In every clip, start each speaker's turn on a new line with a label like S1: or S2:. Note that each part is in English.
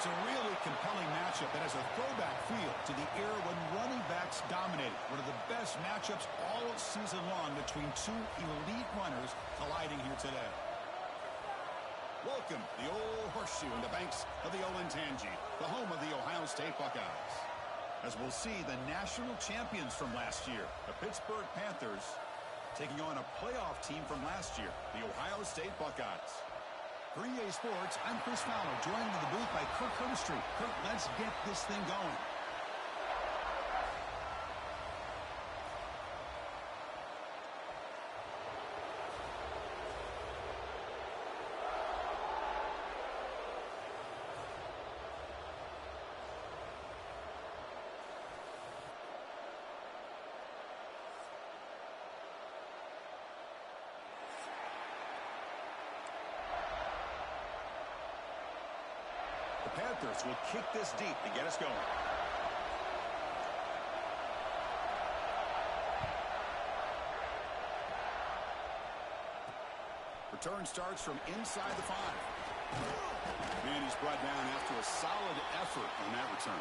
S1: It's a really compelling matchup that has a throwback feel to the era when running backs dominated. One of the best matchups all season long between two elite runners colliding here today. Welcome, the old horseshoe in the banks of the Olentangy, the home of the Ohio State Buckeyes. As we'll see, the national champions from last year, the Pittsburgh Panthers, taking on a playoff team from last year, the Ohio State Buckeyes. For EA Sports, I'm Chris Fowler, joined in the booth by Kirk Herbstreit. Kirk, let's get this thing going. The Panthers will kick this deep to get us going. Return starts from inside the 5. And he's brought down after a solid effort on that return.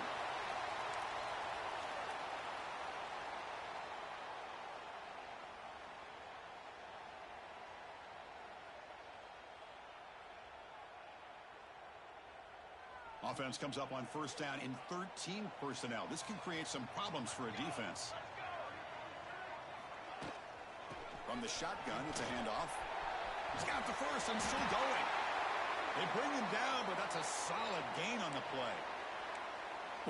S1: Offense comes up on first down in 13 personnel. This can create some problems for a defense. From the shotgun, it's a handoff. He's got the first and still going. They bring him down, but that's a solid gain on the play.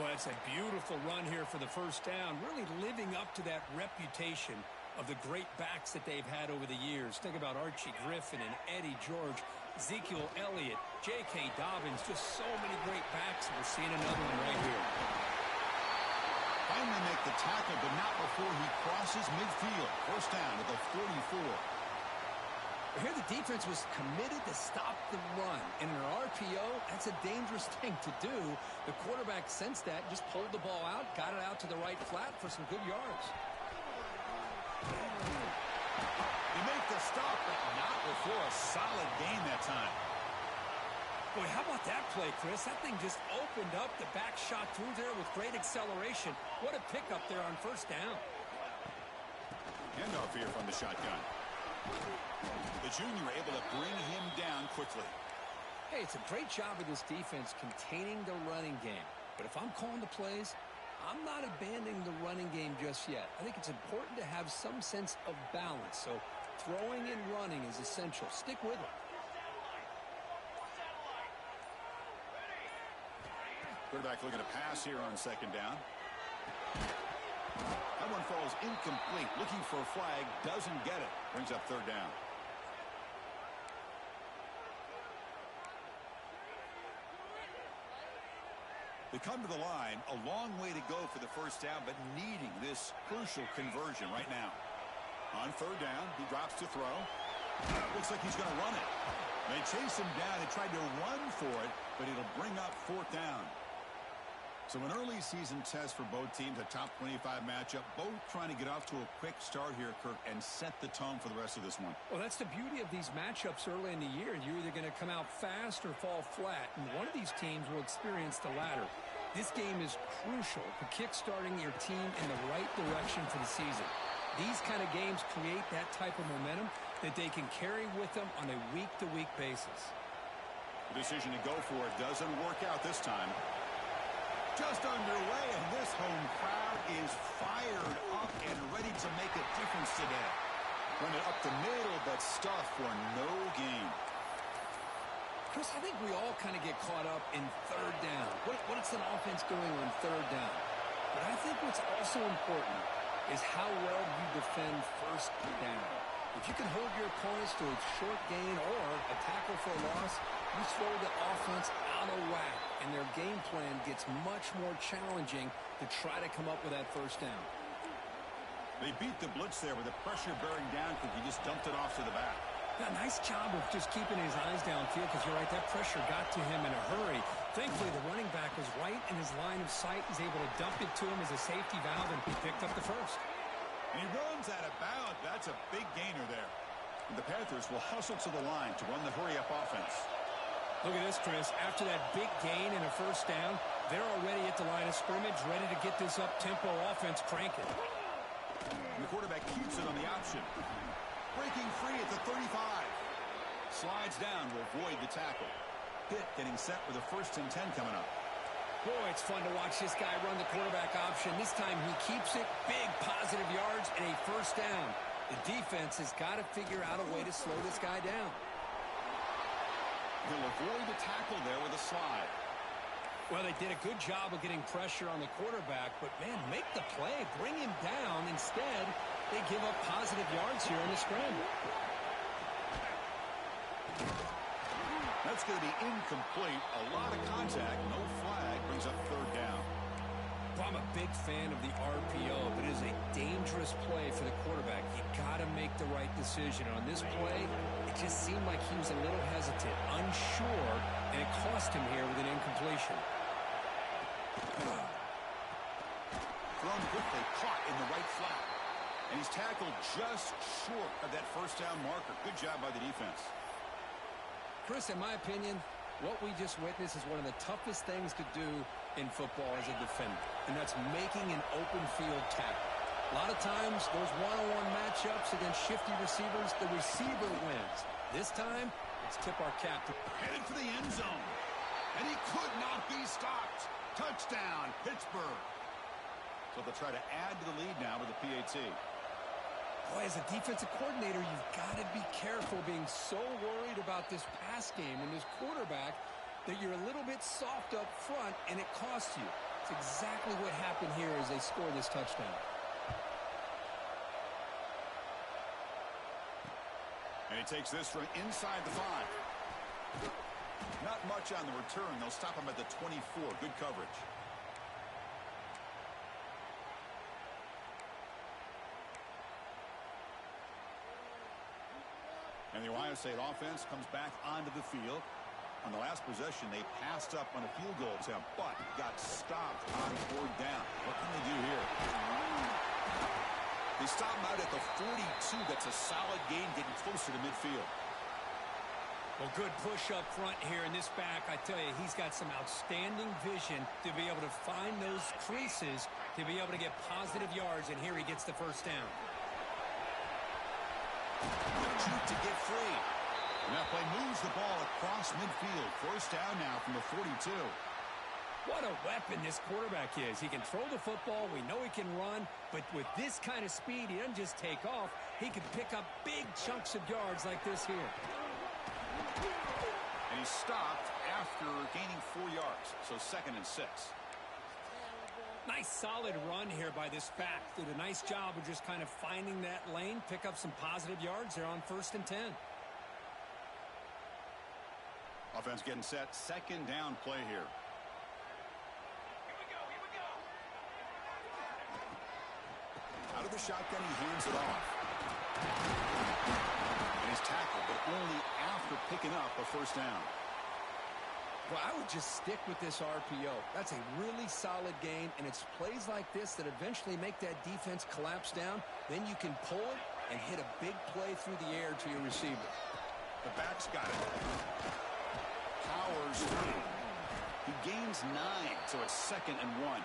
S2: Well, it's a beautiful run here for the first down, really living up to that reputation of the great backs that they've had over the years. Think about Archie Griffin and Eddie George, Ezekiel Elliott, J.K. Dobbins, just so many great backs. We're seeing another one right here.
S1: Finally make the tackle, but not before he crosses midfield. First down at the 44.
S2: Here the defense was committed to stop the run. In an RPO, that's a dangerous thing to do. The quarterback sensed that, just pulled the ball out, got it out to the right flat for some good yards.
S1: They make the stop, but not before a solid gain that time.
S2: Boy, how about that play, Chris? That thing just opened up. The back shot through there with great acceleration. What a pickup there on first down.
S1: Handoff here from the shotgun. The junior able to bring him down quickly.
S2: Hey, it's a great job of this defense containing the running game. But if I'm calling the plays, I'm not abandoning the running game just yet. I think it's important to have some sense of balance. So throwing and running is essential. Stick with it.
S1: Quarterback looking to pass here on second down. That one falls incomplete. Looking for a flag. Doesn't get it. Brings up third down. They come to the line. A long way to go for the first down, but needing this crucial conversion right now. On third down, he drops to throw. Looks like he's going to run it. They chase him down. They tried to run for it, but it'll bring up fourth down. So an early season test for both teams, a top 25 matchup, both trying to get off to a quick start here, Kirk, and set the tone for the rest of this one.
S2: Well, that's the beauty of these matchups early in the year. You're either going to come out fast or fall flat, and one of these teams will experience the latter. This game is crucial for kickstarting your team in the right direction for the season. These kind of games create that type of momentum that they can carry with them on a week-to-week basis.
S1: The decision to go for it doesn't work out this time. Just underway, and this home crowd is fired up and ready to make a difference today. Run it up the middle, but stuff for no gain.
S2: Chris, I think we all kind of get caught up in third down. What's an offense doing on third down? But I think what's also important is how well you defend first down. If you can hold your opponents to a short gain or a tackle for a loss, you throw the offense out of whack, and their game plan gets much more challenging to try to come up with that first down.
S1: They beat the blitz there with the pressure bearing down because he just dumped it off to the back.
S2: Yeah, nice job of just keeping his eyes downfield because you're right, that pressure got to him in a hurry. Thankfully, the running back was right in his line of sight. He's able to dump it to him as a safety valve, and he picked up the first.
S1: And he runs out of bounds. That's a big gainer there. And the Panthers will hustle to the line to run the hurry-up offense.
S2: Look at this, Chris. After that big gain and a first down, they're already at the line of scrimmage, ready to get this up-tempo offense cranking.
S1: And the quarterback keeps it on the option. Breaking free at the 35. Slides down to avoid the tackle. Pitt getting set with a 1st and 10 coming up.
S2: Boy, it's fun to watch this guy run the quarterback option. This time he keeps it, big positive yards, and a first down. The defense has got to figure out a way to slow this guy down.
S1: He'll avoid the tackle there with a slide.
S2: Well, they did a good job of getting pressure on the quarterback, but, man, make the play. Bring him down. Instead, they give up positive yards here on the scramble.
S1: That's going to be incomplete. A lot of contact. No flag. Brings up 3rd down.
S2: Well, I'm a big fan of the RPO, but it is a dangerous play for the quarterback. You got to make the right decision. On this play, it just seemed like he was a little hesitant, unsure, and it cost him here with an incompletion.
S1: Thrown quickly, caught in the right flat. And he's tackled just short of that 1st down marker. Good job by the defense.
S2: Chris, in my opinion, what we just witnessed is one of the toughest things to do in football as a defender, and that's making an open field tackle. A lot of times, those one-on-one matchups against shifty receivers, the receiver wins. This time, let's tip our cap to...
S1: Headed for the end zone. And he could not be stopped. Touchdown, Pittsburgh. So they'll try to add to the lead now with the PAT.
S2: Boy, as a defensive coordinator, you've got to be careful being so worried about this pass game and this quarterback that you're a little bit soft up front, and it costs you. It's exactly what happened here as they score this touchdown.
S1: And he takes this from inside the 5. Not much on the return. They'll stop him at the 24. Good coverage. And the Ohio State offense comes back onto the field. On the last possession, they passed up on a field goal attempt, but got stopped on 4th down. What can they do here? They stop him out at the 42. That's a solid gain, getting closer to midfield.
S2: Well, good push up front here in this back. I tell you, he's got some outstanding vision to be able to find those creases, to be able to get positive yards, and here he gets the 1st down.
S1: Good juke to get free. And that play moves the ball across midfield. 1st down now from the 42.
S2: What a weapon this quarterback is. He can throw the football. We know he can run. But with this kind of speed, he doesn't just take off. He can pick up big chunks of yards like this here.
S1: And he stopped after gaining 4 yards. So 2nd and 6.
S2: Nice solid run here by this back. Did a nice job of just kind of finding that lane, pick up some positive yards there on 1st and 10.
S1: Offense getting set. 2nd down play here. Out of the shotgun, he hands it off. And he's tackled, but only after picking up a 1st down.
S2: Well, I would just stick with this RPO. That's a really solid gain, and it's plays like this that eventually make that defense collapse down. Then you can pull it and hit a big play through the air to your receiver.
S1: The back's got it. Powers through. He gains 9, so it's 2nd and 1.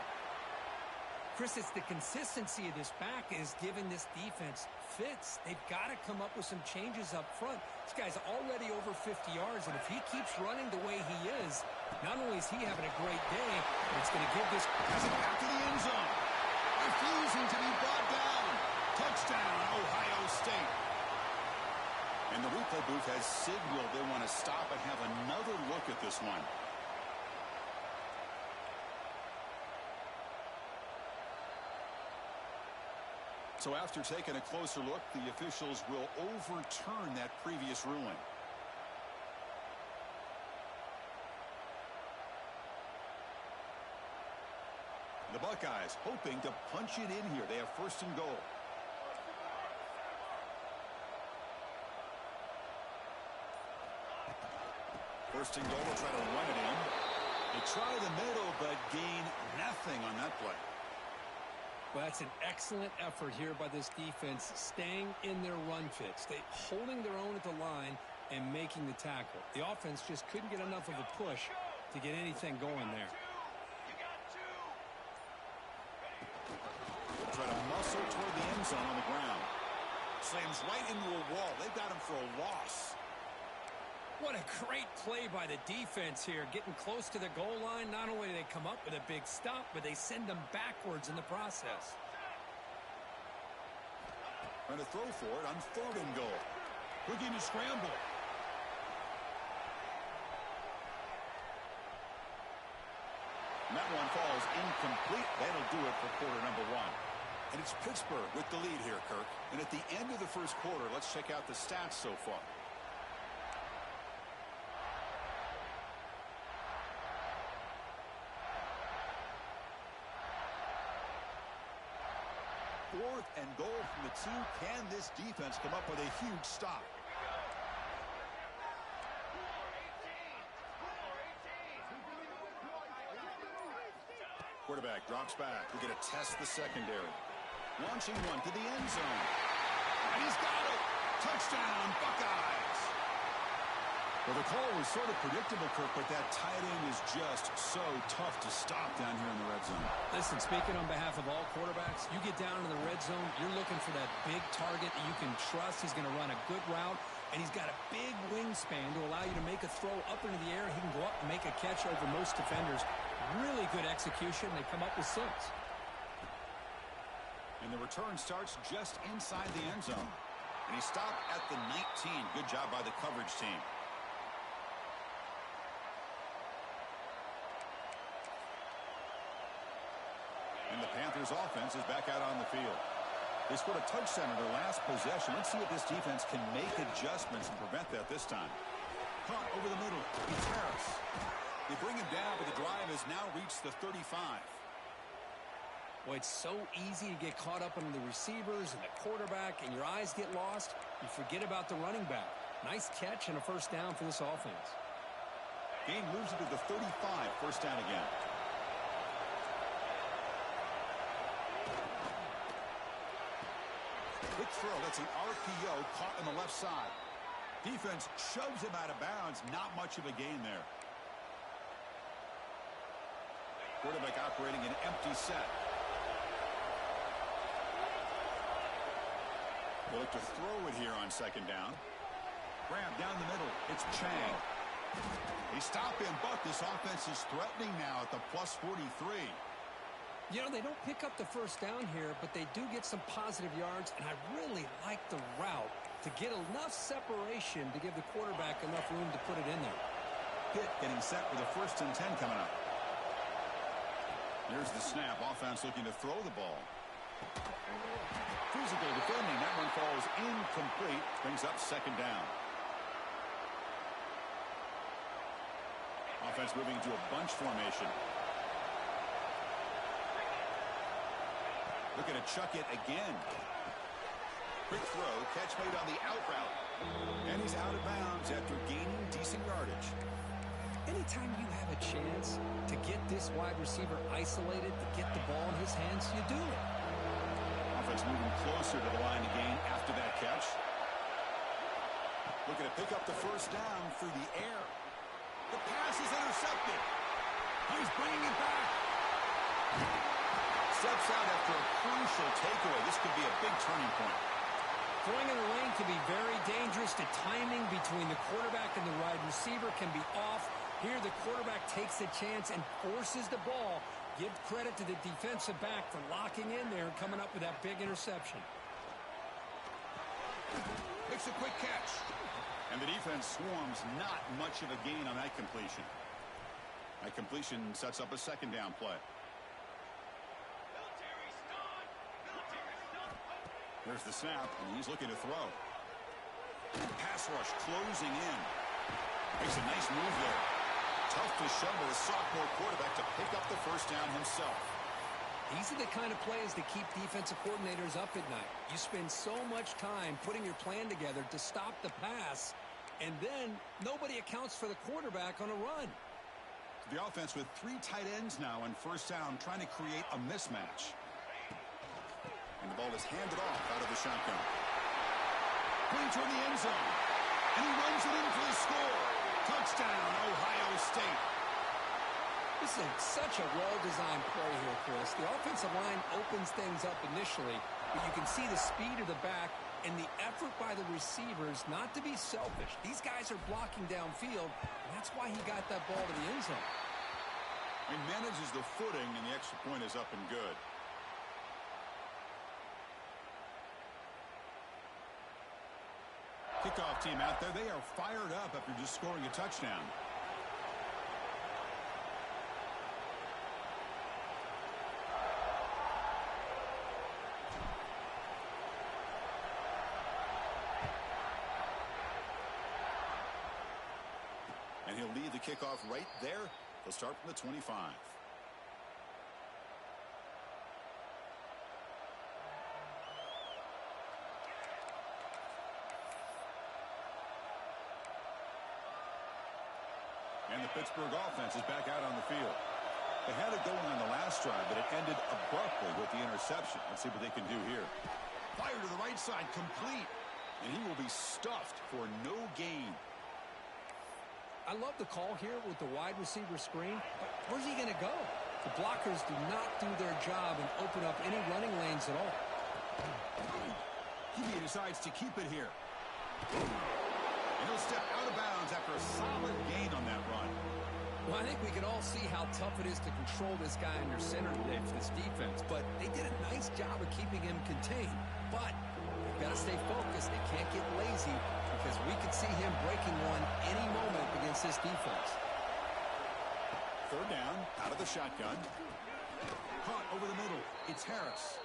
S2: Chris, it's the consistency of this back is giving this defense fits. They've got to come up with some changes up front. This guy's already over 50 yards, and if he keeps running the way he is, not only is he having a great day, but it's going to give this...
S1: Has it back to the end zone. Refusing to be brought down. Touchdown, Ohio State. And the replay booth has signaled they want to stop and have another look at this one. So after taking a closer look, the officials will overturn that previous ruling. The Buckeyes hoping to punch it in here. They have 1st and goal. First and goal, will try to run it in. They try the middle, but gain nothing on that play.
S2: Well, that's an excellent effort here by this defense, staying in their run fits. They holding their own at the line, and making the tackle. The offense just couldn't get enough of a push to get anything going there.
S1: Try to muscle toward the end zone on the ground. Slams right into a wall. They've got him for a loss.
S2: What a great play by the defense here. Getting close to the goal line, not only do they come up with a big stop, but they send them backwards in the process.
S1: Trying to throw for it on 3rd and goal. Looking to scramble. And that one falls incomplete. That'll do it for quarter number 1. And it's Pittsburgh with the lead here, Kirk. And at the end of the first quarter, let's check out the stats so far. Fourth and goal from the 2. Can this defense come up with a huge stop? Quarterback drops back. We're going to test the secondary. Launching one to the end zone. And he's got it. Touchdown, Buckeyes. Well, the call was sort of predictable, Kirk, but that tight end is just so tough to stop down here in the red zone.
S2: Listen, speaking on behalf of all quarterbacks, you get down in the red zone, you're looking for that big target that you can trust. He's going to run a good route, and he's got a big wingspan to allow you to make a throw up into the air. He can go up and make a catch over most defenders. Really good execution. They come up with 6.
S1: And the return starts just inside the end zone. And he stopped at the 19. Good job by the coverage team. And the Panthers offense is back out on the field. They scored a touchdown in their last possession. Let's see if this defense can make adjustments and prevent that this time. Caught over the middle. It's Harris. They bring him down, but the drive has now reached the 35.
S2: Well, it's so easy to get caught up on the receivers and the quarterback, and your eyes get lost. You forget about the running back. Nice catch and a first down for this offense.
S1: Gain moves it to the 35. First down again. Quick throw. That's an RPO caught on the left side. Defense shoves him out of bounds. Not much of a gain there. Quarterback operating an empty set. They look to throw it here on 2nd down. Grab down the middle. It's Chang. They stop him, but this offense is threatening now at the plus 43.
S2: You know, they don't pick up the first down here, but they do get some positive yards, and I really like the route to get enough separation to give the quarterback enough room to put it in there.
S1: Pitt getting set for the 1st and 10 coming up. There's the snap. Offense looking to throw the ball. Physical defending. That one falls incomplete. Brings up 2nd down. Offense moving to a bunch formation. Looking to chuck it again. Quick throw. Catch made on the out route. And he's out of bounds after gaining decent yardage.
S2: Anytime you have a chance to get this wide receiver isolated, to get the ball in his hands, you do it.
S1: Offense moving closer to the line to gain after that catch. Looking to pick up the first down through the air. The pass is intercepted. He's bringing it back. Steps out after a crucial takeaway. This could be a big turning point.
S2: Throwing in the lane can be very dangerous. The timing between the quarterback and the wide receiver can be off. Here, the quarterback takes a chance and forces the ball. Give credit to the defensive back for locking in there and coming up with that big interception.
S1: Makes a quick catch. And the defense swarms. Not much of a gain on that completion. That completion sets up a 2nd down play. There's the snap, and he's looking to throw. Pass rush closing in. Makes a nice move there. Tough to show by the sophomore quarterback to pick up the first down himself.
S2: These are the kind of plays that keep defensive coordinators up at night. You spend so much time putting your plan together to stop the pass, and then nobody accounts for the quarterback on a run.
S1: The offense with 3 tight ends now on first down, trying to create a mismatch. And the ball is handed off out of the shotgun. Going toward the end zone. And he runs it in
S2: such a well-designed play here, Chris. The offensive line opens things up initially, but you can see the speed of the back and the effort by the receivers not to be selfish. These guys are blocking downfield, and that's why he got that ball to the end zone.
S1: He manages the footing, and the extra point is up and good. Kickoff team out there. They are fired up after just scoring a touchdown. And he'll lead the kickoff right there. They'll start from the 25. And the Pittsburgh offense is back out on the field. They had it going on the last drive, but it ended abruptly with the interception. Let's see what they can do here. Fire to the right side, complete. And he will be stuffed for no gain.
S2: I love the call here with the wide receiver screen, but where's he going to go? The blockers do not do their job and open up any running lanes at all.
S1: He decides to keep it here. And he'll step out of bounds after a solid gain on that run.
S2: Well, I think we can all see how tough it is to control this guy under center today for this defense, but they did a nice job of keeping him contained. But they've got to stay focused. They can't get lazy because we could see him breaking one any moment against this defense.
S1: Third down, out of the shotgun. Caught over the middle. It's Harris.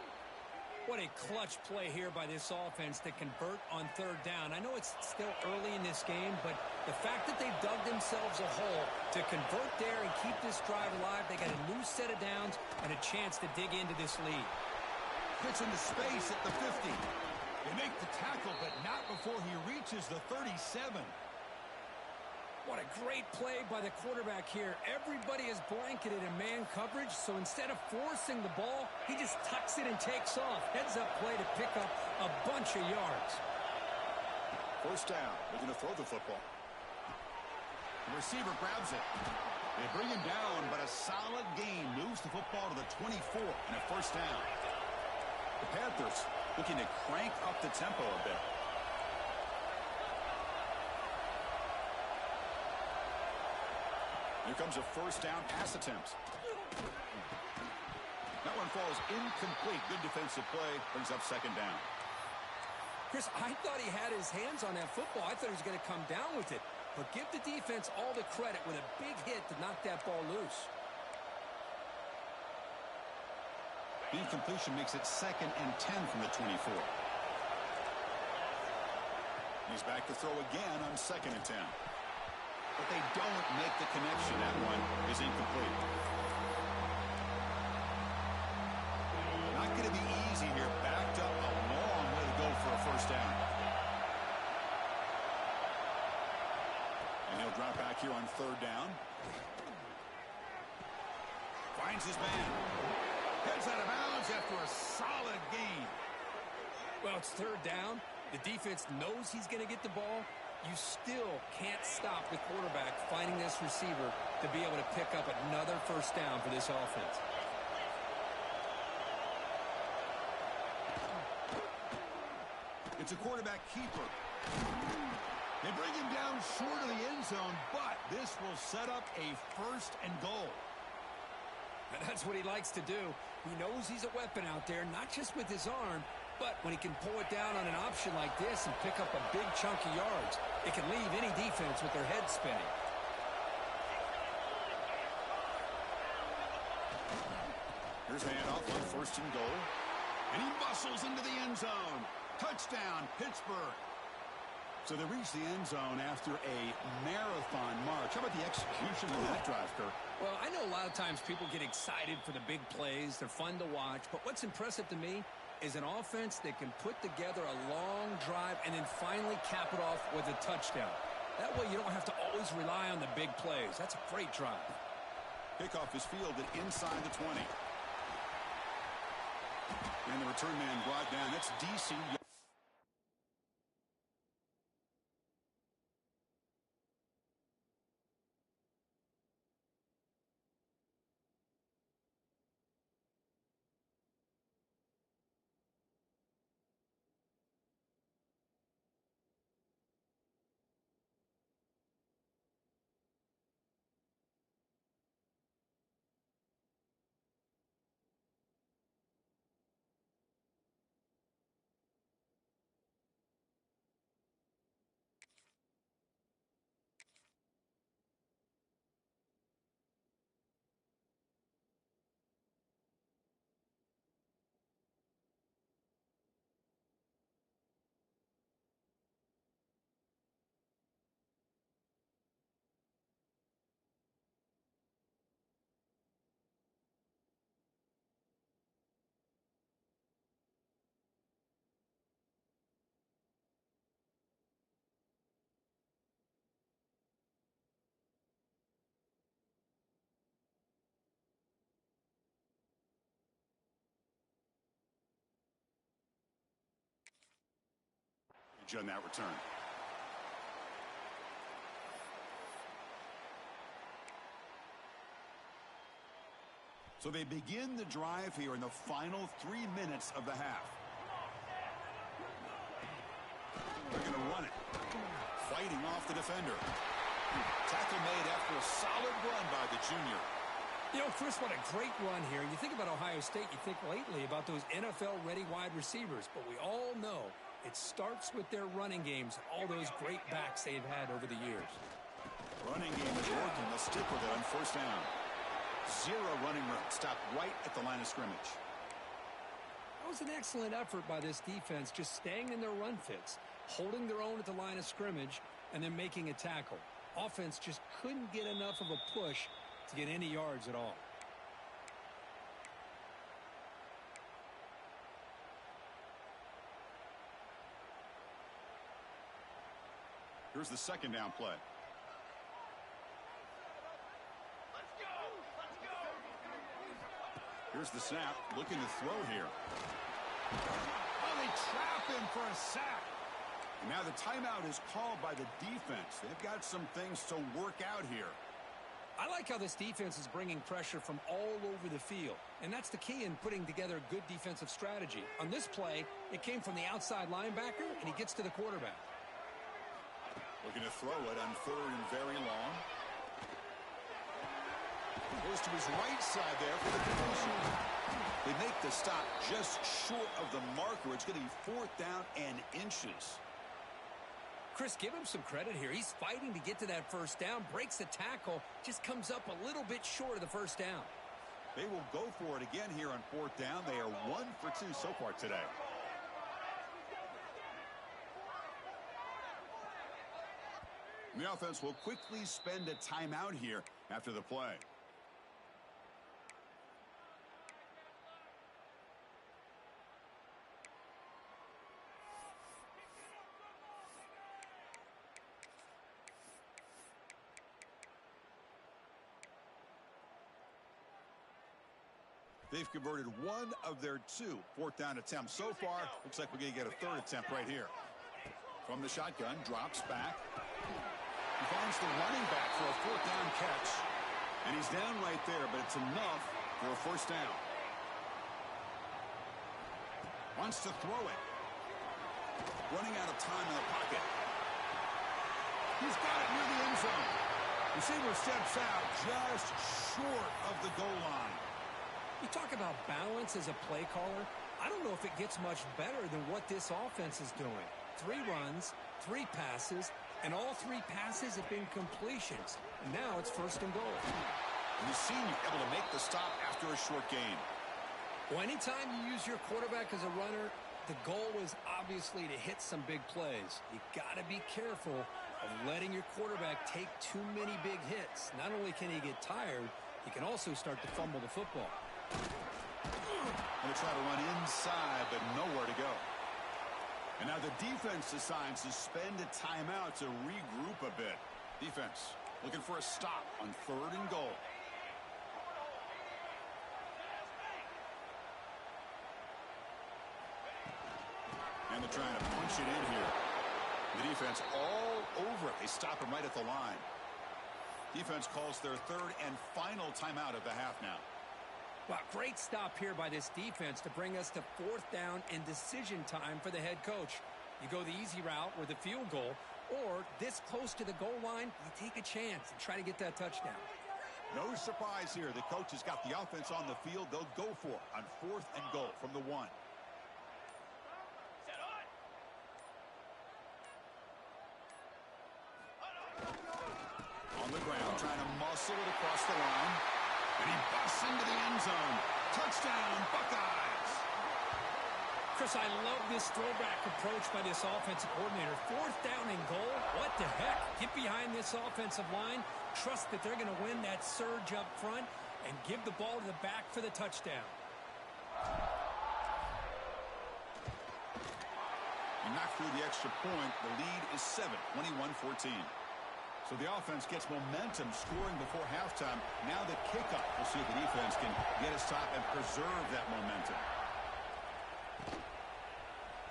S2: What a clutch play here by this offense to convert on third down. I know it's still early in this game, but the fact that they've dug themselves a hole to convert there and keep this drive alive, they got a new set of downs and a chance to dig into this lead.
S1: Gets into space at the 50. They make the tackle, but not before he reaches the 37.
S2: What a great play by the quarterback here. Everybody is blanketed in man coverage, so instead of forcing the ball, he just tucks it and takes off. Heads-up play to pick up a bunch of yards.
S1: First down. They're going to throw the football. The receiver grabs it. They bring him down, but a solid gain moves the football to the 24 and a first down. The Panthers looking to crank up the tempo a bit. Here comes a first down pass attempt. That one falls incomplete. Good defensive play. Brings up second down.
S2: Chris, I thought he had his hands on that football. I thought he was going to come down with it. But give the defense all the credit with a big hit to knock that ball loose.
S1: The incompletion makes it 2nd and 10 from the 24. He's back to throw again on 2nd and 10. But they don't make the connection. That one is incomplete. Not going to be easy here. Backed up a long way to go for a first down. And he'll drop back here on third down. Finds his man. Heads out of bounds after a solid gain.
S2: Well, it's third down. The defense knows he's going to get the ball. You still can't stop the quarterback finding this receiver to be able to pick up another first down for this offense.
S1: It's a quarterback keeper. They bring him down short of the end zone, but this will set up a first and goal.
S2: And that's what he likes to do. He knows he's a weapon out there, not just with his arm, but when he can pull it down on an option like this and pick up a big chunk of yards, it can leave any defense with their head spinning.
S1: Here's the handoff on first and goal. And he muscles into the end zone. Touchdown, Pittsburgh. So they reach the end zone after a marathon march. How about the execution of that drive, Kirk?
S2: Well, I know a lot of times people get excited for the big plays. They're fun to watch. But what's impressive to me is an offense that can put together a long drive and then finally cap it off with a touchdown. That way you don't have to always rely on the big plays. That's a great drive.
S1: Kickoff is fielded inside the 20. And the return man brought down. That's DC. yardage on that return. So they begin the drive here in the final 3 minutes of the half. They're going to run it. Fighting off the defender. Tackle made after a solid run by the junior.
S2: You know, Chris, what a great run here. You think about Ohio State, you think lately about those NFL-ready wide receivers. But we all know it starts with their running games, all those great backs they've had over the years.
S1: Running game is working. They'll stick with it on first down. 0 running room. Stopped right at the line of scrimmage.
S2: That was an excellent effort by this defense, just staying in their run fits, holding their own at the line of scrimmage, and then making a tackle. Offense just couldn't get enough of a push to get any yards at all.
S1: Here's the second down play. Here's the snap, looking to throw here. Oh, they trap him for a sack. And now the timeout is called by the defense. They've got some things to work out here.
S2: I like how this defense is bringing pressure from all over the field. And that's the key in putting together a good defensive strategy. On this play, it came from the outside linebacker, and he gets to the quarterback.
S1: Looking to throw it on 3rd and very long. Goes to his right side there for the completion. They make the stop just short of the marker. It's going to be 4th down and inches.
S2: Chris, give him some credit here. He's fighting to get to that first down, breaks the tackle, just comes up a little bit short of the first down.
S1: They will go for it again here on 4th down. They are 1 for 2 so far today. The offense will quickly spend a timeout here after the play. They've converted 1 of their 2 4th down attempts so far. Looks like we're going to get a 3rd attempt right here. From the shotgun, drops back. He finds the running back for a 4th down catch. And he's down right there, but it's enough for a first down. Wants to throw it. Running out of time in the pocket. He's got it near the end zone. Receiver steps out just short of the goal line.
S2: You talk about balance as a play caller. I don't know if it gets much better than what this offense is doing. 3 runs, 3 passes, and all 3 passes have been completions. And now it's 1st and goal.
S1: And the senior able to make the stop after a short gain.
S2: Well, anytime you use your quarterback as a runner, the goal is obviously to hit some big plays. You got to be careful of letting your quarterback take too many big hits. Not only can he get tired, he can also start to fumble the football.
S1: Going to try to run inside, but nowhere to go. And now the defense decides to spend a timeout to regroup a bit. Defense looking for a stop on 3rd and goal. And they're trying to punch it in here. The defense all over it. They stop him right at the line. Defense calls their 3rd and final timeout of the half now.
S2: Wow, great stop here by this defense to bring us to 4th down and decision time for the head coach. You go the easy route with a field goal, or this close to the goal line, you take a chance and try to get that touchdown.
S1: No surprise here. The coach has got the offense on the field. They'll go for it on 4th and goal from the 1. On the ground, trying to muscle it across the line. And he busts into the end zone. Touchdown, Buckeyes.
S2: Chris, I love this throwback approach by this offensive coordinator. 4th down and goal. What the heck? Get behind this offensive line. Trust that they're going to win that surge up front and give the ball to the back for the touchdown.
S1: He knocked through the extra point. The lead is 7, 21-14. So the offense gets momentum scoring before halftime. Now the kickoff. We'll see if the defense can get a stop and preserve that momentum.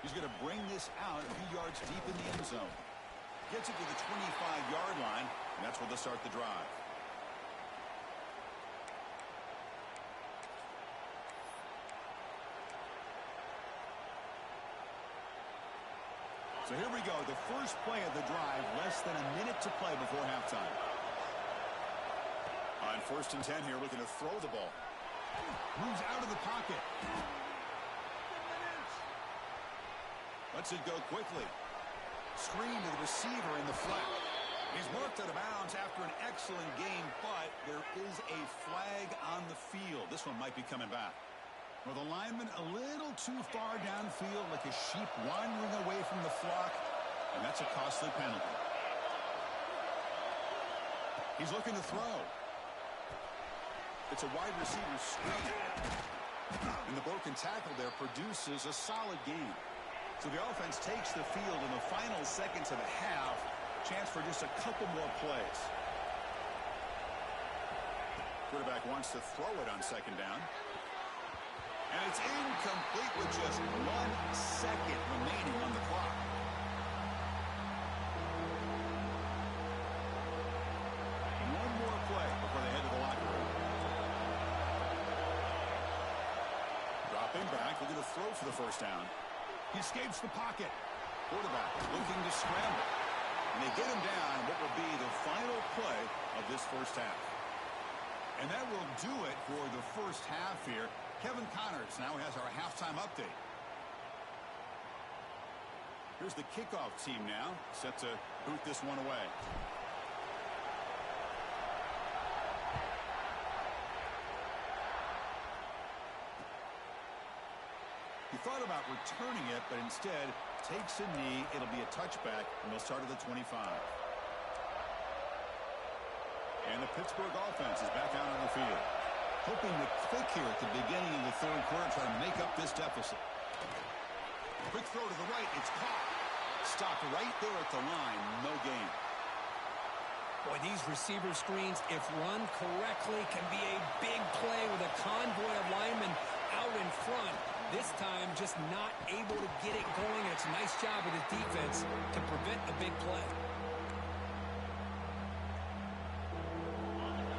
S1: He's going to bring this out a few yards deep in the end zone. Gets it to the 25-yard line, and that's where they'll start the drive. So here we go, the first play of the drive, less than a minute to play before halftime. On 1st and 10 here, looking to throw the ball. Moves out of the pocket. Lets it go quickly. Screen to the receiver in the flat. He's marked out of bounds after an excellent game, but there is a flag on the field. This one might be coming back. Well, the lineman a little too far downfield, like a sheep wandering away from the flock, and that's a costly penalty. He's looking to throw. It's a wide receiver screen. And the broken tackle there produces a solid gain. So the offense takes the field in the final seconds of the half. Chance for just a couple more plays. Quarterback wants to throw it on 2nd down. And it's incomplete with just 1 second remaining on the clock. One more play before they head to the locker room. Dropping back, looking to throw for the 1st down. He escapes the pocket. Quarterback looking to scramble. And they get him down what will be the final play of this 1st half. And that will do it for the 1st half here. Kevin Connors now has our halftime update. Here's the kickoff team now, set to boot this one away. He thought about returning it, but instead takes a knee. It'll be a touchback, and they'll start at the 25. And the Pittsburgh offense is back out on the field. Hoping to click here at the beginning of the 3rd quarter, trying to make up this deficit. Quick throw to the right. It's caught. Stopped right there at the line. No gain.
S2: Boy, these receiver screens, if run correctly, can be a big play with a convoy of linemen out in front. This time, just not able to get it going. And it's a nice job of the defense to prevent a big play.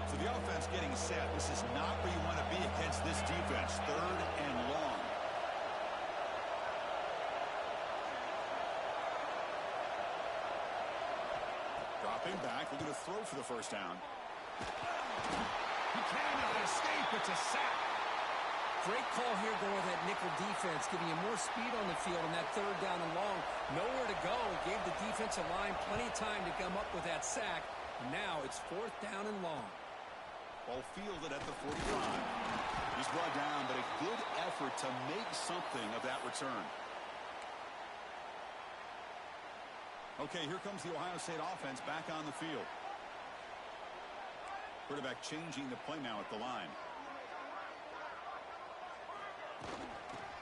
S1: So the offense getting set. This is not where you want to be against this defense. 3rd and long. Dropping back, looking to throw for the 1st down. He cannot escape. It's a sack.
S2: Great call here going with that nickel defense, giving you more speed on the field on that 3rd down and long. Nowhere to go. Gave the defensive line plenty of time to come up with that sack. Now it's 4th down and long.
S1: Ball fielded at the 45. He's brought down, but a good effort to make something of that return. Okay, here comes the Ohio State offense back on the field. Quarterback changing the play now at the line.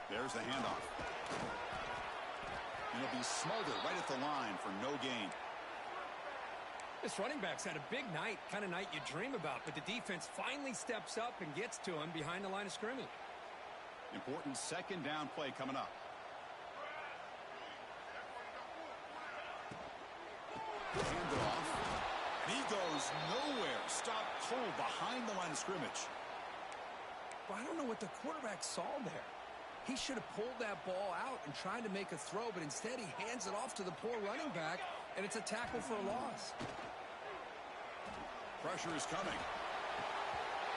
S1: There's the handoff. And it'll be smothered right at the line for no gain.
S2: This running back's had a big night, kind of night you dream about, but the defense finally steps up and gets to him behind the line of scrimmage.
S1: Important 2nd down play coming up. Hand it off. And he goes nowhere. Stopped cold behind the line of scrimmage.
S2: Well, I don't know what the quarterback saw there. He should have pulled that ball out and tried to make a throw, but instead he hands it off to the poor running back, and it's a tackle for a loss.
S1: Pressure is coming.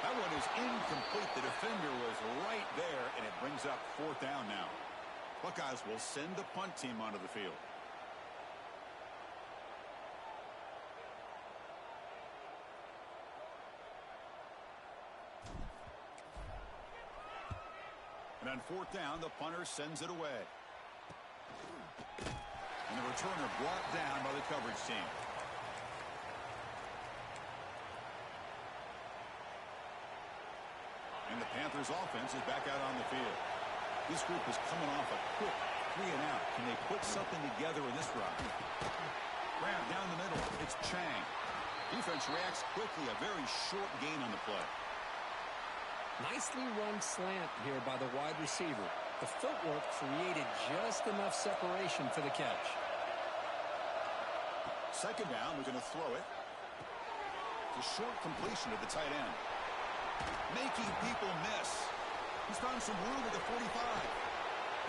S1: That one is incomplete. The defender was right there, and it brings up 4th down now. Buckeyes will send the punt team onto the field. And on 4th down, the punter sends it away. And the returner brought down by the coverage team. And the Panthers offense is back out on the field. This group is coming off a quick 3-and-out. Can they put something together in this drive? Grab down the middle. It's Chang. Defense reacts quickly. A very short gain on the play.
S2: Nicely run slant here by the wide receiver. The footwork created just enough separation for the catch.
S1: Second down, we're going to throw it. It's a short completion to the tight end. Making people miss. He's found some room at the 45.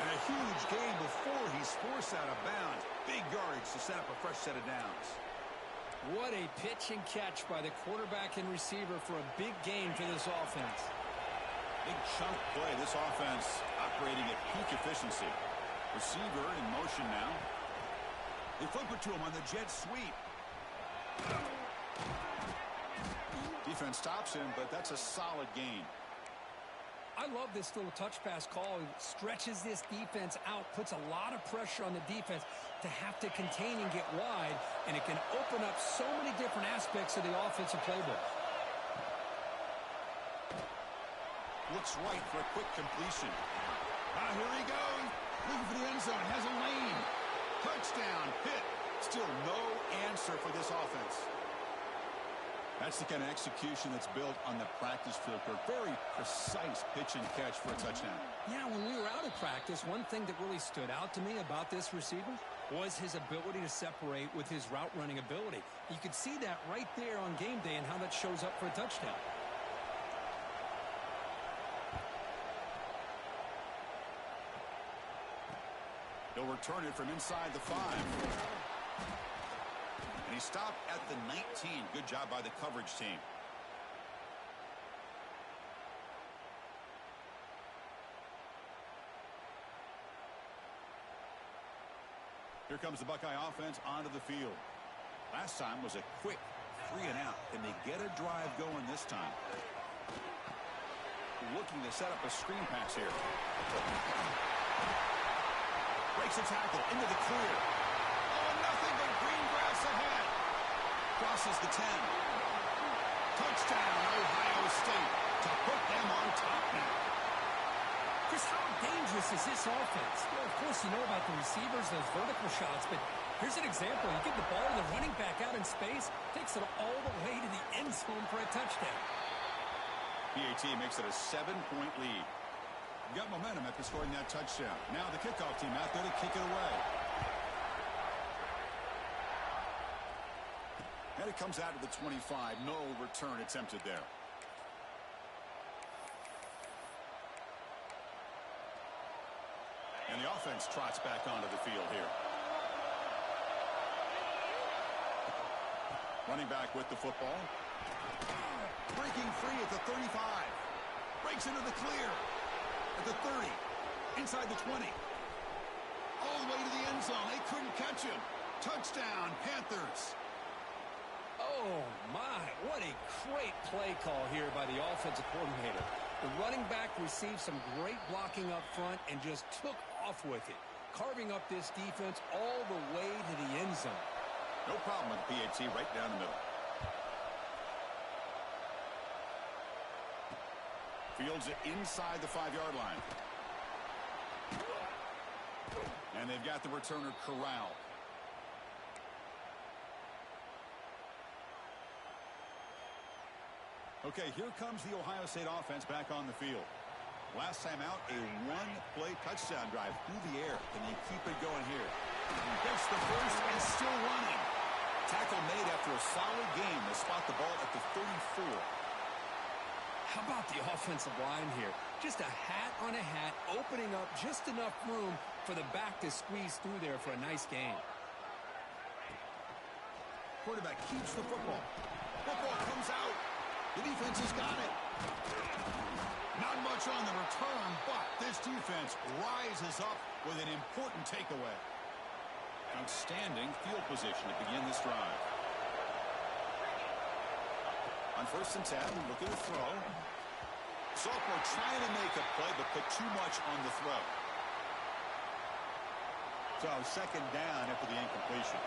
S1: And a huge gain before he's forced out of bounds. Big yardage to set up a fresh set of downs.
S2: What a pitch and catch by the quarterback and receiver for a big gain for this offense.
S1: Big chunk play. This offense operating at peak efficiency. Receiver in motion now. They flip it to him on the jet sweep. Defense stops him, but that's a solid gain.
S2: I love this little touch pass call. It stretches this defense out, puts a lot of pressure on the defense to have to contain and get wide, and it can open up so many different aspects of the offensive playbook.
S1: Looks right for a quick completion. Here he goes. Looking for the end zone. Has a lane. Touchdown. Hit. Still no answer for this offense. That's the kind of execution that's built on the practice field for a very precise pitch and catch for a touchdown.
S2: Yeah, when we were out of practice, one thing that really stood out to me about this receiver was his ability to separate with his route running ability. You could see that right there on game day and how that shows up for a touchdown.
S1: He'll return it from inside the 5. And he stopped at the 19. Good job by the coverage team. Here comes the Buckeye offense onto the field. Last time was a quick 3 and out. Can they get a drive going this time? Looking to set up a screen pass here. Breaks a tackle into the clear. Oh, nothing but green grass ahead. Crosses the 10. Touchdown, Ohio State, to put them on top now.
S2: Chris, how dangerous is this offense? Well, of course, you know about the receivers, those vertical shots, but here's an example. You get the ball to the running back out in space, takes it all the way to the end zone for a touchdown.
S1: PAT makes it a 7-point lead. Got momentum after scoring that touchdown. Now the kickoff team out there to kick it away. And it comes out to the 25. No return attempted there. And the offense trots back onto the field here. Running back with the football. Breaking free at the 35. Breaks into the clear. At the 30, inside the 20, all the way to the end zone. They couldn't catch him. Touchdown, Panthers.
S2: Oh, my. What a great play call here by the offensive coordinator. The running back received some great blocking up front and just took off with it, carving up this defense all the way to the end zone.
S1: No problem with PAT right down the middle. Fields it inside the 5-yard line. And they've got the returner corralled. Okay, here comes the Ohio State offense back on the field. Last time out, a one-play touchdown drive through the air. Can they keep it going here? Gets the first and still running. Tackle made after a solid game. They spot the ball at the 34.
S2: How about the offensive line here? Just a hat on a hat, opening up just enough room for the back to squeeze through there for a nice gain.
S1: Quarterback keeps the football. Football comes out. The defense has got it. Not much on the return, but this defense rises up with an important takeaway. Outstanding field position to begin this drive. On 1st and 10, look at the throw. Sophomore trying to make a play, but put too much on the throw. So 2nd down after the incompletion.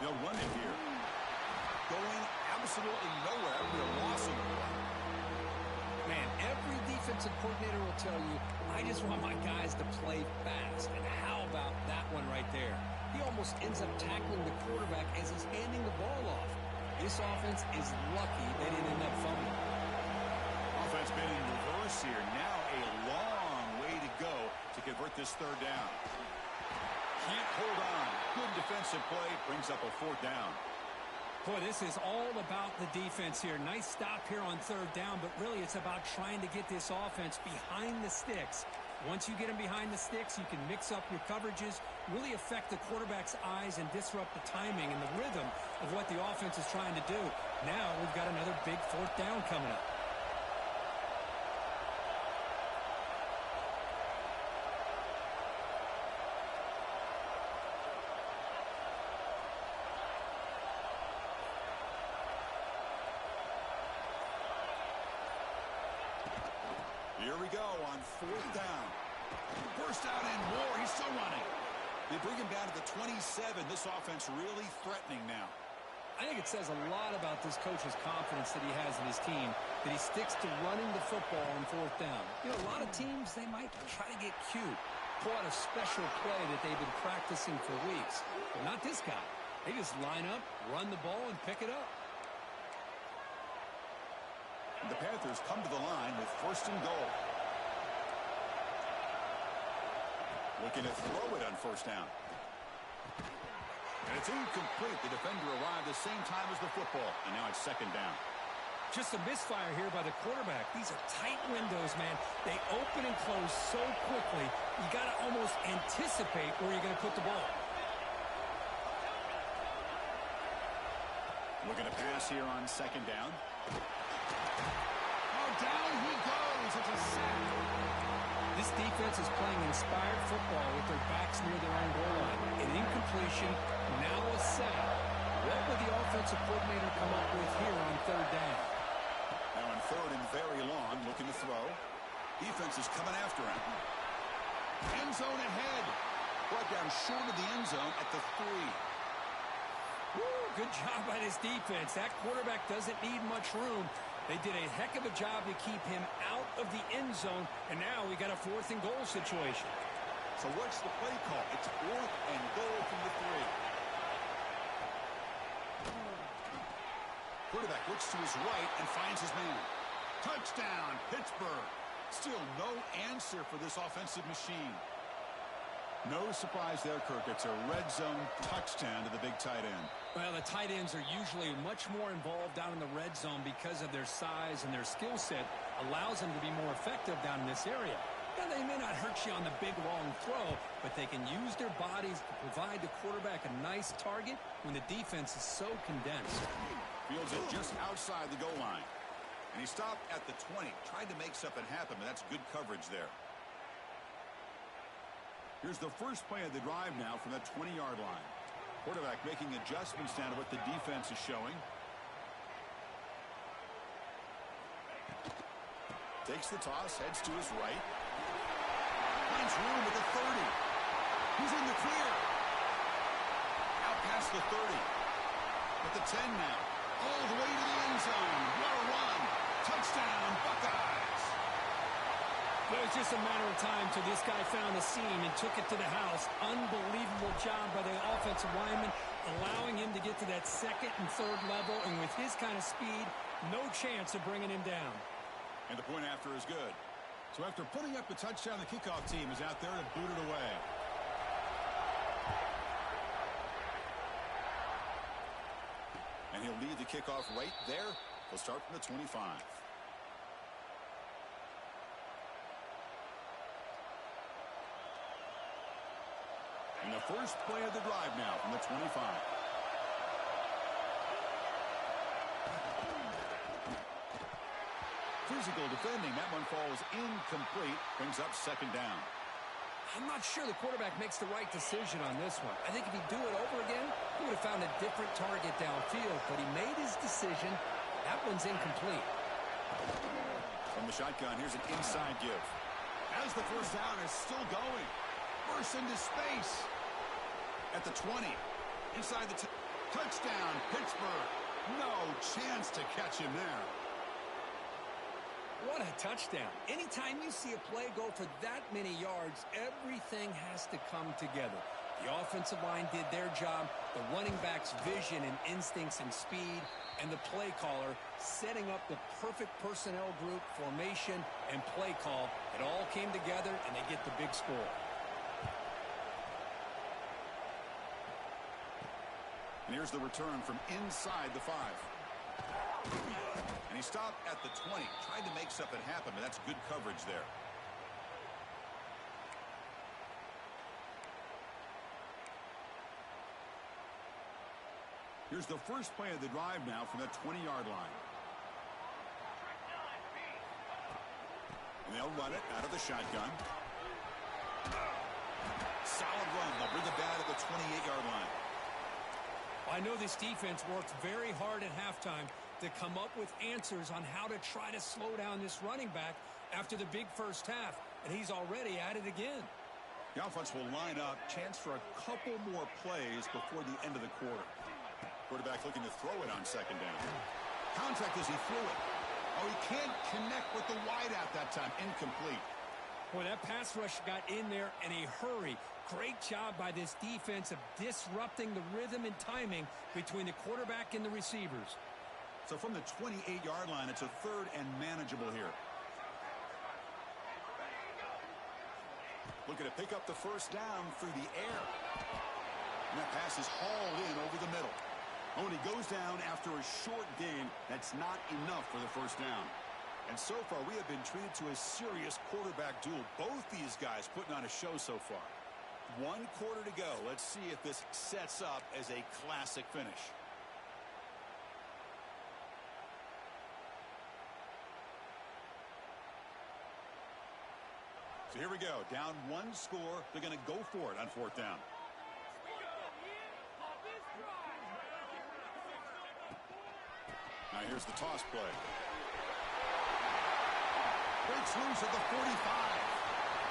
S1: They'll run it here. Going absolutely nowhere after a loss of the play.
S2: Man, every defensive coordinator will tell you, I just want my guys to play fast. And how about that one right there? He almost ends up tackling the quarterback as he's handing the ball off. This offense is lucky they didn't end up fumbling.
S1: Offense pass here. Now a long way to go to convert this third down. Can't hold on. Good defensive play. Brings up a fourth down.
S2: Boy, this is all about the defense here. Nice stop here on third down, but really it's about trying to get this offense behind the sticks. Once you get them behind the sticks, you can mix up your coverages, really affect the quarterback's eyes and disrupt the timing and the rhythm of what the offense is trying to do. Now we've got another big fourth down coming up.
S1: Here we go on fourth down. Burst out and more. He's still running. They bring him down to the 27. This offense really threatening now.
S2: I think it says a lot about this coach's confidence that he has in his team, that he sticks to running the football on fourth down. You know, a lot of teams, they might try to get cute, pull out a special play that they've been practicing for weeks. But not this guy. They just line up, run the ball, and pick it up.
S1: The Panthers come to the line with first and goal. Looking to throw it on first down. And it's incomplete. The defender arrived the same time as the football. And now it's second down.
S2: Just a misfire here by the quarterback. These are tight windows, man. They open and close so quickly. You got to almost anticipate where you're going to put the ball.
S1: Looking to pass here on second down.
S2: Down he goes. It's a sack. This defense is playing inspired football with their backs near their own goal line. An incompletion, now a sack. What would the offensive coordinator come up with here on third down?
S1: Now on third and very long, looking to throw. Defense is coming after him. End zone ahead. Brought down short of the end zone at the 3.
S2: Woo, good job by this defense. That quarterback doesn't need much room. They did a heck of a job to keep him out of the end zone, and now we got a fourth and goal situation.
S1: So what's the play call? It's fourth and goal from the 3. Quarterback looks to his right and finds his man. Touchdown, Pittsburgh. Still no answer for this offensive machine. No surprise there, Kirk. It's a red zone touchdown to the big tight end.
S2: Well, the tight ends are usually much more involved down in the red zone because of their size and their skill set allows them to be more effective down in this area. Now, they may not hurt you on the big, long throw, but they can use their bodies to provide the quarterback a nice target when the defense is so condensed.
S1: Fields it just outside the goal line. And he stopped at the 20. Tried to make something happen, but that's good coverage there. Here's the first play of the drive now from the 20-yard line. Quarterback making adjustments down to what the defense is showing. Takes the toss, heads to his right. Finds room at the 30. He's in the clear. Out past the 30. At the 10 now. All the way to the end zone. What a run. Touchdown, Buckeyes.
S2: It was just a matter of time till this guy found the seam and took it to the house. Unbelievable job by the offensive lineman, allowing him to get to that second and third level. And with his kind of speed, no chance of bringing him down.
S1: And the point after is good. So after putting up the touchdown, the kickoff team is out there to boot it away. And he'll lead the kickoff right there. He'll start from the 25. And the first play of the drive now from the 25. Physical defending. That one falls incomplete. Brings up second down.
S2: I'm not sure the quarterback makes the right decision on this one. I think if he'd do it over again, he would have found a different target downfield. But he made his decision. That one's incomplete.
S1: From the shotgun, here's an inside give. As the first down is still going. Bursts into space. At the 20. Inside the touchdown, Pittsburgh. No chance to catch him there.
S2: What a touchdown. Anytime you see a play go for that many yards, everything has to come together. The offensive line did their job. The running back's vision and instincts and speed, and the play caller setting up the perfect personnel group, formation, and play call. It all came together, and they get the big score.
S1: And here's the return from inside the 5. And he stopped at the 20. Tried to make something happen, but that's good coverage there. Here's the first play of the drive now from the 20-yard line. And they'll run it out of the shotgun. Solid run. They'll bring it back at the 28-yard line.
S2: I know this defense worked very hard at halftime to come up with answers on how to try to slow down this running back after the big first half, and he's already at it again.
S1: The offense will line up, chance for a couple more plays before the end of the quarter. Quarterback looking to throw it on second down. Contact as he threw it. Oh, he can't connect with the wideout that time. Incomplete.
S2: Boy, that pass rush got in there in a hurry. Great job by this defense of disrupting the rhythm and timing between the quarterback and the receivers.
S1: So from the 28-yard line, it's a third and manageable here. Looking to pick up the first down through the air. And that pass is hauled in over the middle. Oh, and he goes down after a short gain. That's not enough for the first down. And so far, we have been treated to a serious quarterback duel. Both these guys putting on a show so far. 1 quarter to go. Let's see if this sets up as a classic finish. So here we go. Down 1 score. They're going to go for it on 4th down. Now here's the toss play. Breaks loose at the 45.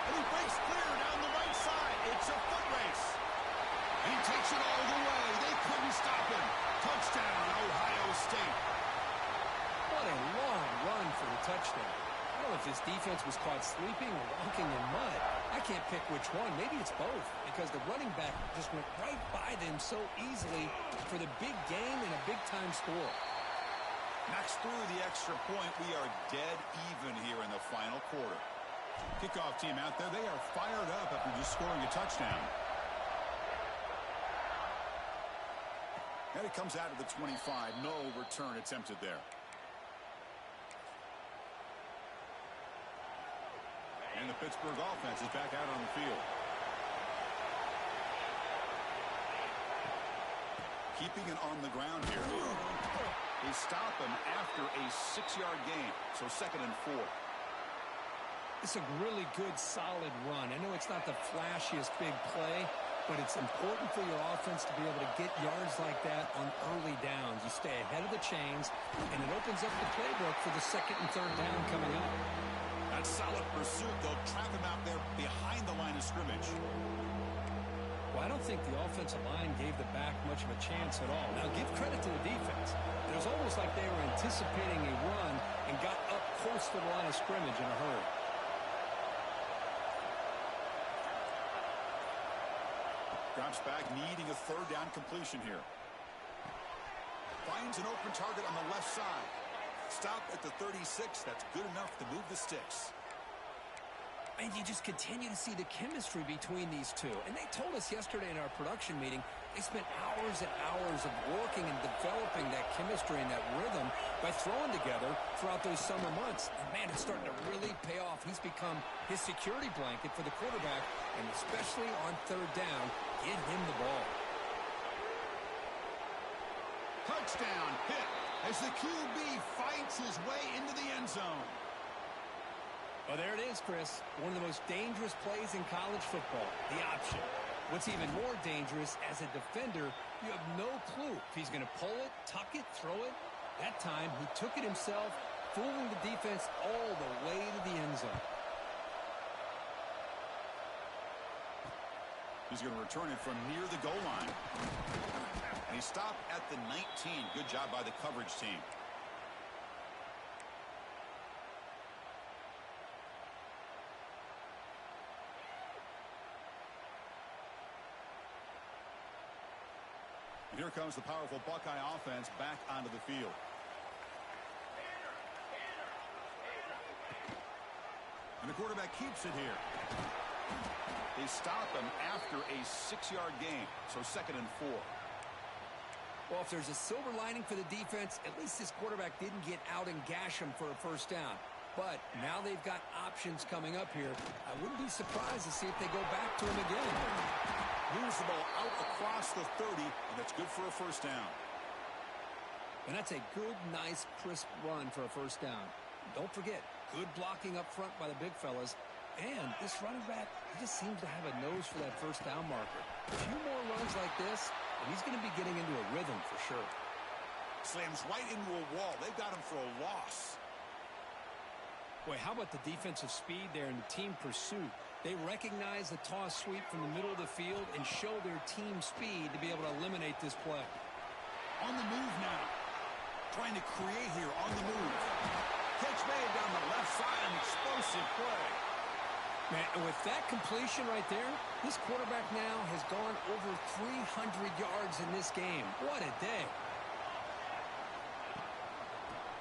S1: And he breaks clear down the right side. It's a foot race. And he takes it all the way. They couldn't stop him. Touchdown, Ohio State.
S2: What a long run for the touchdown. I don't know if this defense was caught sleeping or walking in mud. I can't pick which one. Maybe it's both, because the running back just went right by them so easily for the big game and a big-time score.
S1: Knocks through the extra point. We are dead even here in the final quarter. Kickoff team out there. They are fired up after just scoring a touchdown. And it comes out of the 25. No return attempted there. And the Pittsburgh offense is back out on the field. Keeping it on the ground here. They stop him after a 6-yard gain. So 2nd and 4.
S2: It's a really good, solid run. I know it's not the flashiest big play, but it's important for your offense to be able to get yards like that on early downs. You stay ahead of the chains, and it opens up the playbook for the 2nd and 3rd down coming up.
S1: That solid pursuit. They'll trap him out there behind the line of scrimmage.
S2: Well, I don't think the offensive line gave the back much of a chance at all. Now, give credit to the defense. It was almost like they were anticipating a run and got up close to the line of scrimmage in a hurry.
S1: Drops back, needing a 3rd down completion here. Finds an open target on the left side. Stop at the 36. That's good enough to move the sticks.
S2: And you just continue to see the chemistry between these two. And they told us yesterday in our production meeting, they spent hours and hours of working and developing that chemistry and that rhythm by throwing together throughout those summer months. And, man, it's starting to really pay off. He's become his security blanket for the quarterback, and especially on 3rd down, get him the ball.
S1: Touchdown hit as the QB fights his way into the end zone.
S2: Well, there it is, Chris. One of the most dangerous plays in college football, the option. What's even more dangerous, as a defender, you have no clue if he's going to pull it, tuck it, throw it. That time, he took it himself, fooling the defense all the way to the end zone.
S1: He's going to return it from near the goal line. And he stopped at the 19. Good job by the coverage team. Here comes the powerful Buckeye offense back onto the field. And the quarterback keeps it here. They stop him after a 6-yard gain, so 2nd and 4.
S2: Well, if there's a silver lining for the defense, at least this quarterback didn't get out and gash him for a first down. But now they've got options coming up here. I wouldn't be surprised to see if they go back to him again.
S1: Moves the ball out across the 30, and that's good for a first down.
S2: And that's a good, nice, crisp run for a first down. Don't forget, good blocking up front by the big fellas. And this running back, he just seems to have a nose for that first down marker. A few more runs like this, and he's going to be getting into a rhythm for sure.
S1: Slams right into a wall. They've got him for a loss.
S2: Boy, how about the defensive speed there and the team pursuit? They recognize the toss sweep from the middle of the field and show their team speed to be able to eliminate this play.
S1: On the move now. Trying to create here on the move. Catch made down the left side, an explosive play.
S2: Man, and with that completion right there, this quarterback now has gone over 300 yards in this game. What a day.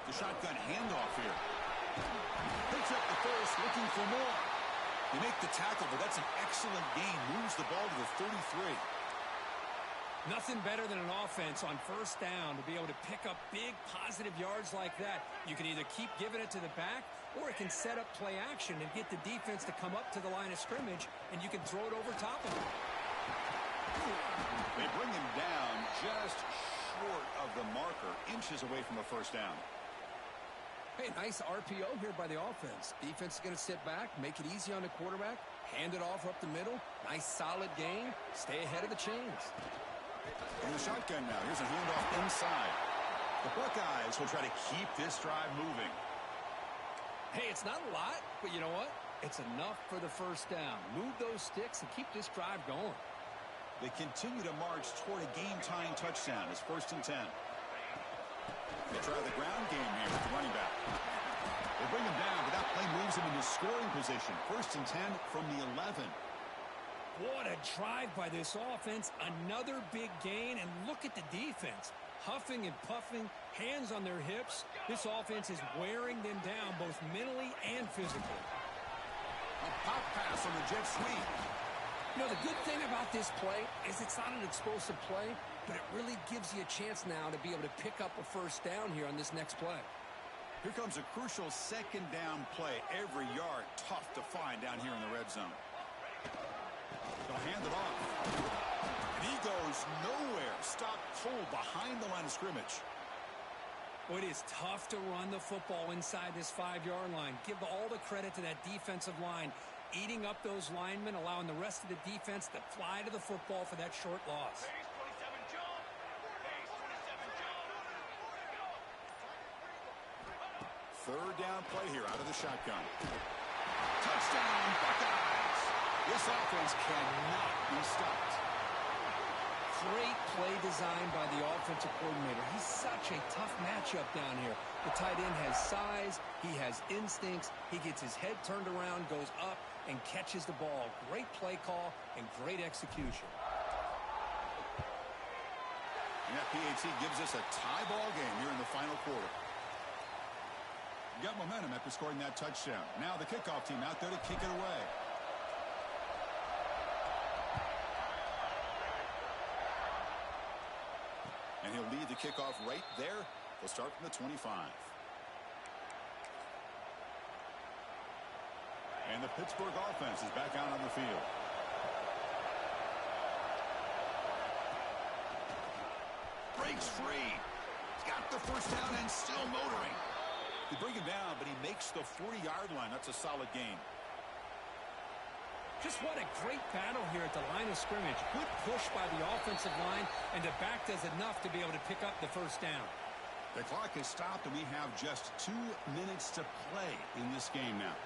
S1: The shotgun handoff here. Picks up the first, looking for more. They make the tackle, but that's an excellent gain. Moves the ball to the 33.
S2: Nothing better than an offense on first down to be able to pick up big positive yards like that. You can either keep giving it to the back, or it can set up play action and get the defense to come up to the line of scrimmage, and you can throw it over top of them.
S1: They bring him down just short of the marker, inches away from a first down.
S2: Hey, nice RPO here by the offense. Defense is going to sit back, make it easy on the quarterback, hand it off up the middle. Nice solid gain. Stay ahead of the chains.
S1: In the shotgun now. Here's a handoff inside. The Buckeyes will try to keep this drive moving.
S2: Hey, it's not a lot, but you know what? It's enough for the first down. Move those sticks and keep this drive going.
S1: They continue to march toward a game-tying touchdown. It's 1st and 10. They try the ground game here with the running back. They bring him down, but that play moves him into scoring position. 1st and 10 from the 11.
S2: What a drive by this offense. Another big gain, and look at the defense. Huffing and puffing, hands on their hips. This offense is wearing them down both mentally and physically.
S1: A pop pass on the jet sweep.
S2: You know, the good thing about this play is it's not an explosive play, but it really gives you a chance now to be able to pick up a first down here on this next play.
S1: Here comes a crucial 2nd down play. Every yard tough to find down here in the red zone. They'll hand it off. And he goes nowhere. Stop cold behind the line of scrimmage.
S2: Well, it is tough to run the football inside this 5-yard line. Give all the credit to that defensive line, eating up those linemen, allowing the rest of the defense to fly to the football for that short loss.
S1: Third down play here out of the shotgun. Touchdown, Buckeyes! This offense cannot be stopped.
S2: Great play design by the offensive coordinator. He's such a tough matchup down here. The tight end has size, he has instincts, he gets his head turned around, goes up, and catches the ball. Great play call and great execution.
S1: And that PAT gives us a tie ball game here in the final quarter. Got momentum after scoring that touchdown. Now the kickoff team out there to kick it away. And he'll lead the kickoff right there. They'll start from the 25. And the Pittsburgh offense is back out on the field. Breaks free. He's got the first down and still motoring. They bring him down, but he makes the 40-yard line. That's a solid gain.
S2: Just what a great battle here at the line of scrimmage. Good push by the offensive line, and the back does enough to be able to pick up the first down.
S1: The clock is stopped, and we have just 2 minutes to play in this game now.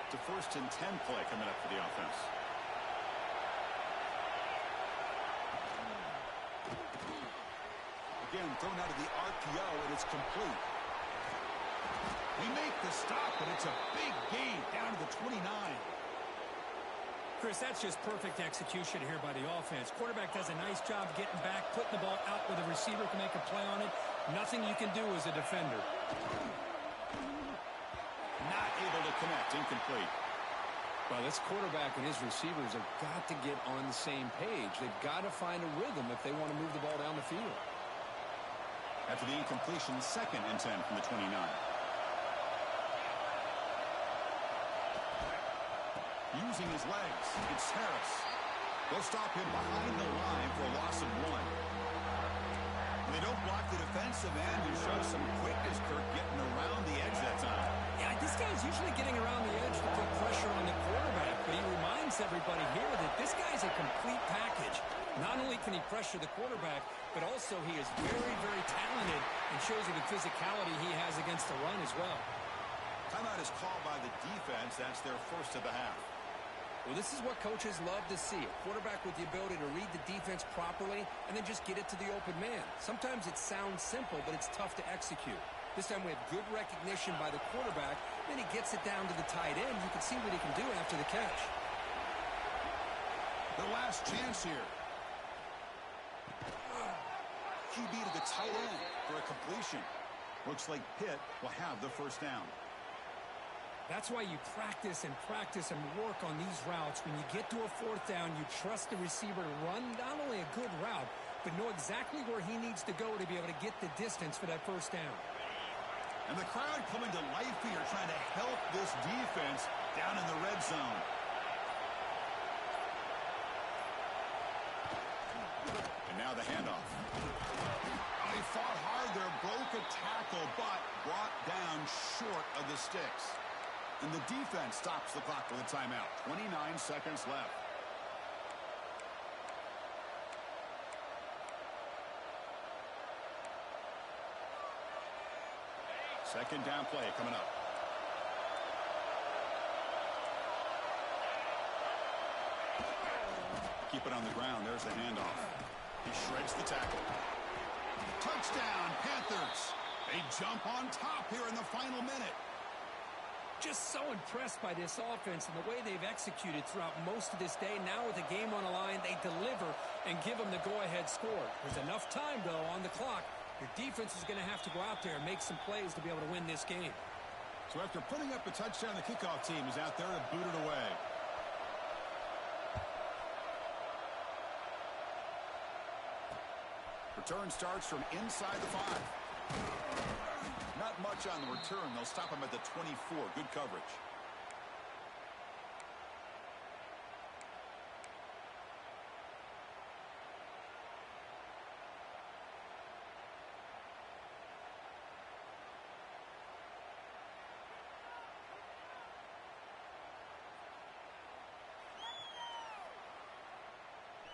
S1: It's a 1st and 10 play coming up for the offense. Again, thrown out of the RPO, and it's complete. They make the stop, but it's a big gain down to the 29.
S2: Chris, that's just perfect execution here by the offense. Quarterback does a nice job getting back, putting the ball out where the receiver can make a play on it. Nothing you can do as a defender.
S1: Not able to connect. Incomplete.
S2: Well, this quarterback and his receivers have got to get on the same page. They've got to find a rhythm if they want to move the ball down the field.
S1: After the incompletion, 2nd and 10 from the 29. Using his legs, it's Harris. They'll stop him behind the line for a loss of 1. They don't block the defensive end, who shows some quickness, Kirk, getting around the edge that time.
S2: Yeah, this guy's usually getting around the edge to put pressure on the quarterback, but he reminds everybody here that this guy's a complete package. Not only can he pressure the quarterback, but also he is very, very talented and shows you the physicality he has against the run as well.
S1: Timeout is called by the defense. That's their first of the half.
S2: Well, this is what coaches love to see. A quarterback with the ability to read the defense properly and then just get it to the open man. Sometimes it sounds simple, but it's tough to execute. This time we have good recognition by the quarterback. Then he gets it down to the tight end. You can see what he can do after the catch.
S1: Their last chance here. QB to the tight end for a completion. Looks like Pitt will have the first down.
S2: That's why you practice and work on these routes. When you get to a 4th down, you trust the receiver to run not only a good route, but know exactly where he needs to go to be able to get the distance for that first down.
S1: And the crowd coming to life here, trying to help this defense down in the red zone. And now the handoff. They fought hard there, broke a tackle, but brought down short of the sticks. And the defense stops the clock with a timeout. 29 seconds left. Second down play coming up. Keep it on the ground. There's the handoff. He shreds the tackle. Touchdown, Panthers. They jump on top here in the final minute.
S2: Just so impressed by this offense and the way they've executed throughout most of this day. Now with the game on the line, they deliver and give them the go-ahead score. There's enough time, though, on the clock. Your defense is going to have to go out there and make some plays to be able to win this game.
S1: So after putting up a touchdown, the kickoff team is out there to boot it away. Return starts from inside the 5. Not much on the return. They'll stop him at the 24. Good coverage.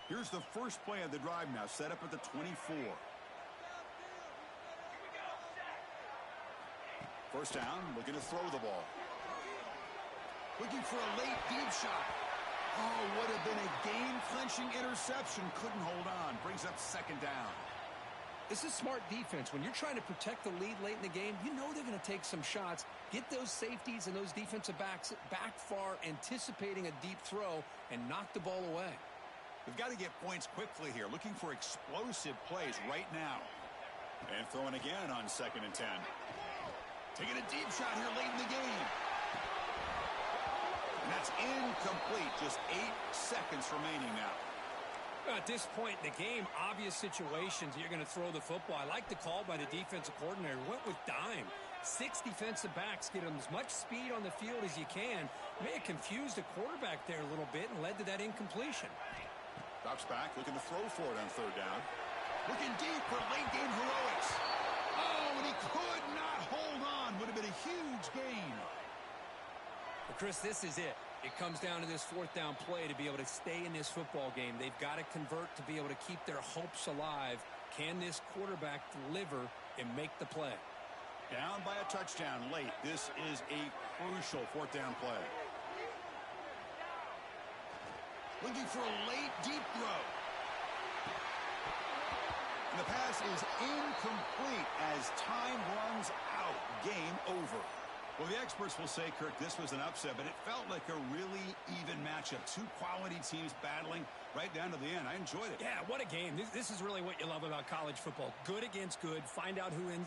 S1: Here's the first play of the drive now, set up at the 24. First down, looking to throw the ball. Looking for a late deep shot. Oh, would have been a game-clinching interception. Couldn't hold on. Brings up second down.
S2: This is smart defense. When you're trying to protect the lead late in the game, you know they're going to take some shots. Get those safeties and those defensive backs back far, anticipating a deep throw, and knock the ball away.
S1: We've got to get points quickly here. Looking for explosive plays right now. And throwing again on second and 10. Taking a deep shot here late in the game. And that's incomplete. Just 8 seconds remaining now.
S2: At this point in the game, obvious situations you're going to throw the football. I like the call by the defensive coordinator. Went with dime. 6 defensive backs, get them as much speed on the field as you can. May have confused the quarterback there a little bit and led to that incompletion.
S1: Drops back, looking to throw for it on third down. Looking deep for late game heroics. Oh, and he could not hold on. Would have been a huge gain.
S2: Well, Chris, this is it. It comes down to this 4th down play to be able to stay in this football game. They've got to convert to be able to keep their hopes alive. Can this quarterback deliver and make the play?
S1: Down by a touchdown late. This is a crucial 4th down play. Looking for a late deep throw. And the pass is incomplete as time runs out. Game over. Well, the experts will say, Kirk, this was an upset, but it felt like a really even matchup. Two quality teams battling right down to the end. I enjoyed it.
S3: Yeah, what a game. This is really what you love about college football. Good against good. Find out who wins.